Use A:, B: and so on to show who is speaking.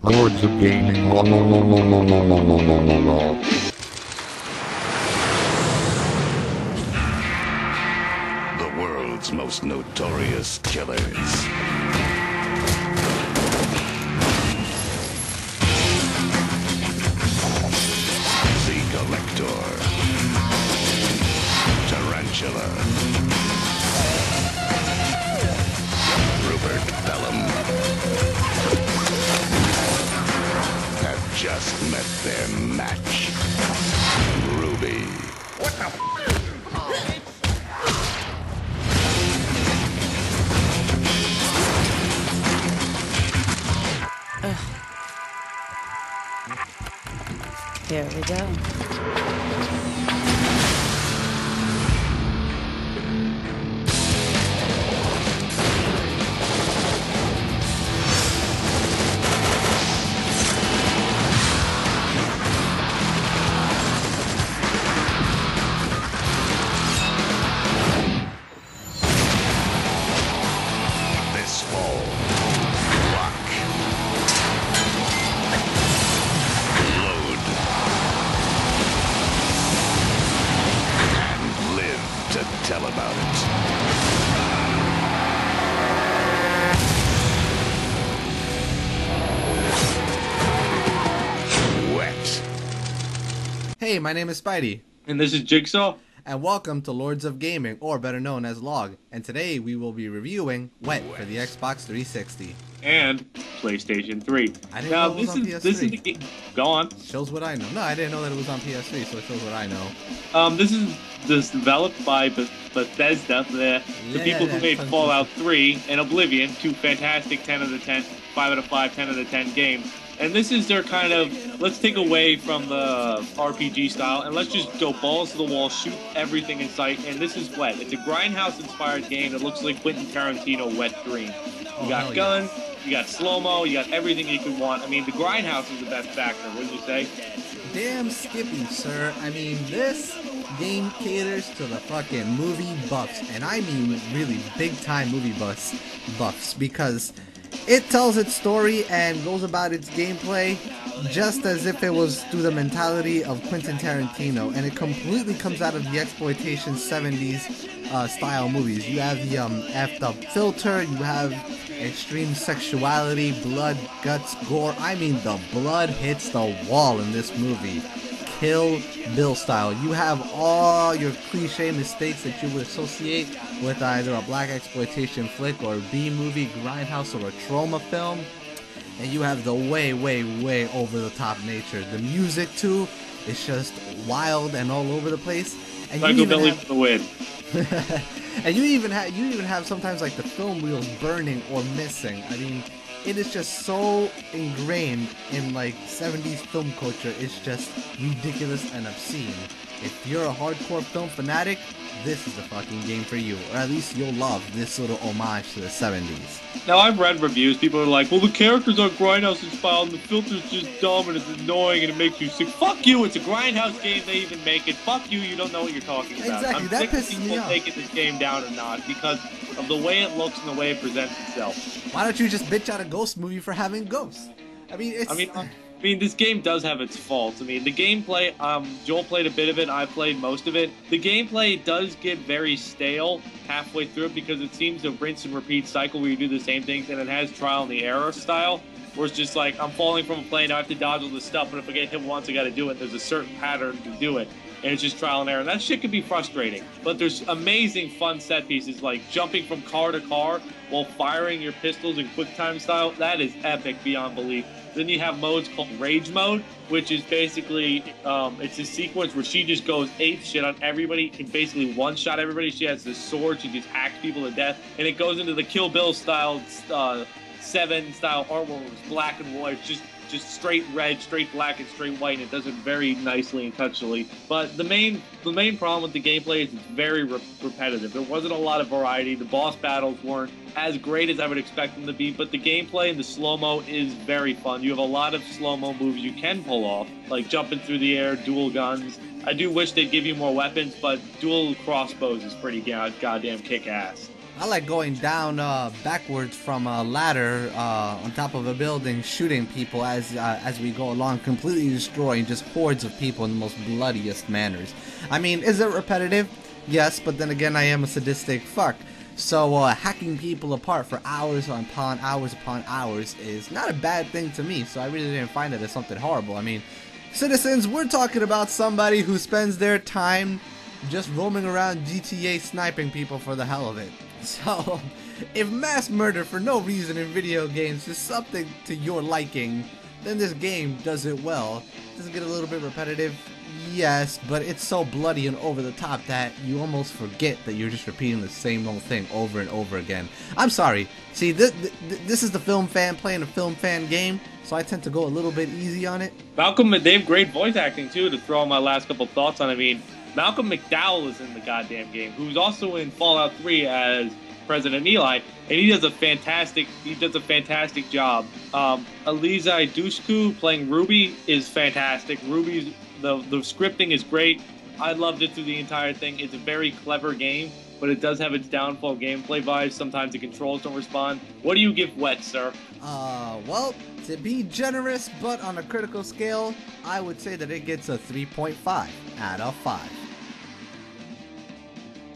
A: Lords of Gaming.
B: The world's most notorious killers. The Collector. Tarantula. Rupert Bellum. Have just met their match. Ruby. What the
C: Here we go.
B: This fall, rock, load, and live to tell about it. Wet.
D: Hey, my name is Spidey,
E: And this is Jigsaw.
D: and welcome to Lords of Gaming, or better known as L.O.G. And today we will be reviewing Wet for the Xbox 360.
E: And PlayStation 3.
D: I didn't
E: Now
D: know it was on
E: this is the
D: PS3.
E: game. Go on.
D: Shows what I know. No, I didn't know that it was on PS3, so it shows what I know.
E: This is developed by Bethesda, the people who made Fallout 3 and Oblivion, two fantastic 10 out of 10, 5 out of 5, 10 out of 10 games. And this is their kind of, let's take away from the RPG style and let's just go balls to the wall, shoot everything in sight. And this is Wet. It's a grindhouse-inspired game that looks like Quentin Tarantino Wet Dream. You got guns, you got slow-mo, you got everything you could want. I mean, the grindhouse is the best factor, wouldn't you say?
D: Damn Skippy, sir. I mean, this game caters to the fucking movie buffs. And I mean really big-time movie buffs, because it tells its story and goes about its gameplay just as if it was through the mentality of Quentin Tarantino, and it completely comes out of the exploitation 70s style movies. You have the effed up filter, you have extreme sexuality, blood, guts, gore. I mean, the blood hits the wall in this movie. Kill Bill style. You have all your cliche mistakes that you would associate with either a black exploitation flick or B-movie, grindhouse, or a trauma film. And you have the way over the top nature. The music too is just wild and all over the place. And you even
E: Billy
D: have,
E: for the win.
D: and you even have sometimes like the film reels burning or missing. I mean, it is just so ingrained in like 70s film culture. It's just ridiculous and obscene. If you're a hardcore film fanatic, this is the fucking game for you. Or at least you'll love this little homage to the 70s.
E: Now, I've read reviews. People are like, well, the characters are grindhouse inspired and the filter's just dumb and it's annoying and it makes you sick. Fuck you, it's a grindhouse game, they even make it. Fuck you, you don't know what you're talking about.
D: Exactly,
E: I'm
D: that
E: sick of
D: pisses me
E: people
D: off.
E: taking this game down or not because of the way it looks and the way it presents itself.
D: Why don't you just bitch out a ghost movie for having ghosts? I mean, it's...
E: I mean, this game does have its faults. I mean, the gameplay, Joel played a bit of it, I played most of it. The gameplay does get very stale halfway through it because it seems to rinse and repeat cycle where you do the same things, and it has trial and the error style, where it's just like, I'm falling from a plane, I have to dodge all this stuff, but if I get hit once, I gotta do it. There's a certain pattern to do it, and it's just trial and error. And that shit can be frustrating. But there's amazing fun set pieces, like jumping from car to car while firing your pistols in quick time style. That is epic beyond belief. Then you have modes called Rage Mode, which is basically, it's a sequence where she just goes ape shit on everybody, can basically one-shot everybody. She has this sword, she just hacks people to death, and it goes into the Kill Bill style, 7 style artwork, where it's black and white, just straight red, straight black, and straight white, and it does it very nicely and touchily. But the main problem with the gameplay is it's very repetitive. There wasn't a lot of variety. The boss battles weren't as great as I would expect them to be, but the gameplay and the slow-mo is very fun. You have a lot of slow-mo moves you can pull off, like jumping through the air, dual guns. I do wish they'd give you more weapons, but dual crossbows is pretty goddamn kick-ass.
D: I like going down backwards from a ladder on top of a building, shooting people as we go along, completely destroying just hordes of people in the most bloodiest manners. I mean, is it repetitive? Yes, but then again, I am a sadistic fuck. So hacking people apart for hours upon hours is not a bad thing to me, so I really didn't find it as something horrible. I mean, citizens, we're talking about somebody who spends their time just roaming around GTA sniping people for the hell of it. So, if mass murder for no reason in video games is something to your liking, then this game does it well. Does it get a little bit repetitive? Yes, but it's so bloody and over the top that you almost forget that you're just repeating the same old thing over and over again. I'm sorry. See, this is the film fan playing a film fan game, so I tend to go a little bit easy on it.
E: Malcolm, they have great voice acting too. To throw on my last couple thoughts on, I mean, Malcolm McDowell is in the goddamn game, who's also in Fallout 3 as President Eli, and he does a fantastic job. Eliza Dushku playing Ruby is fantastic. Ruby's the scripting is great. I loved it through the entire thing. It's a very clever game, but it does have its downfall gameplay vibes. Sometimes the controls don't respond. What do you give Wet, sir?
D: Well, to be generous, but on a critical scale, I would say that it gets a 3.5 out of 5.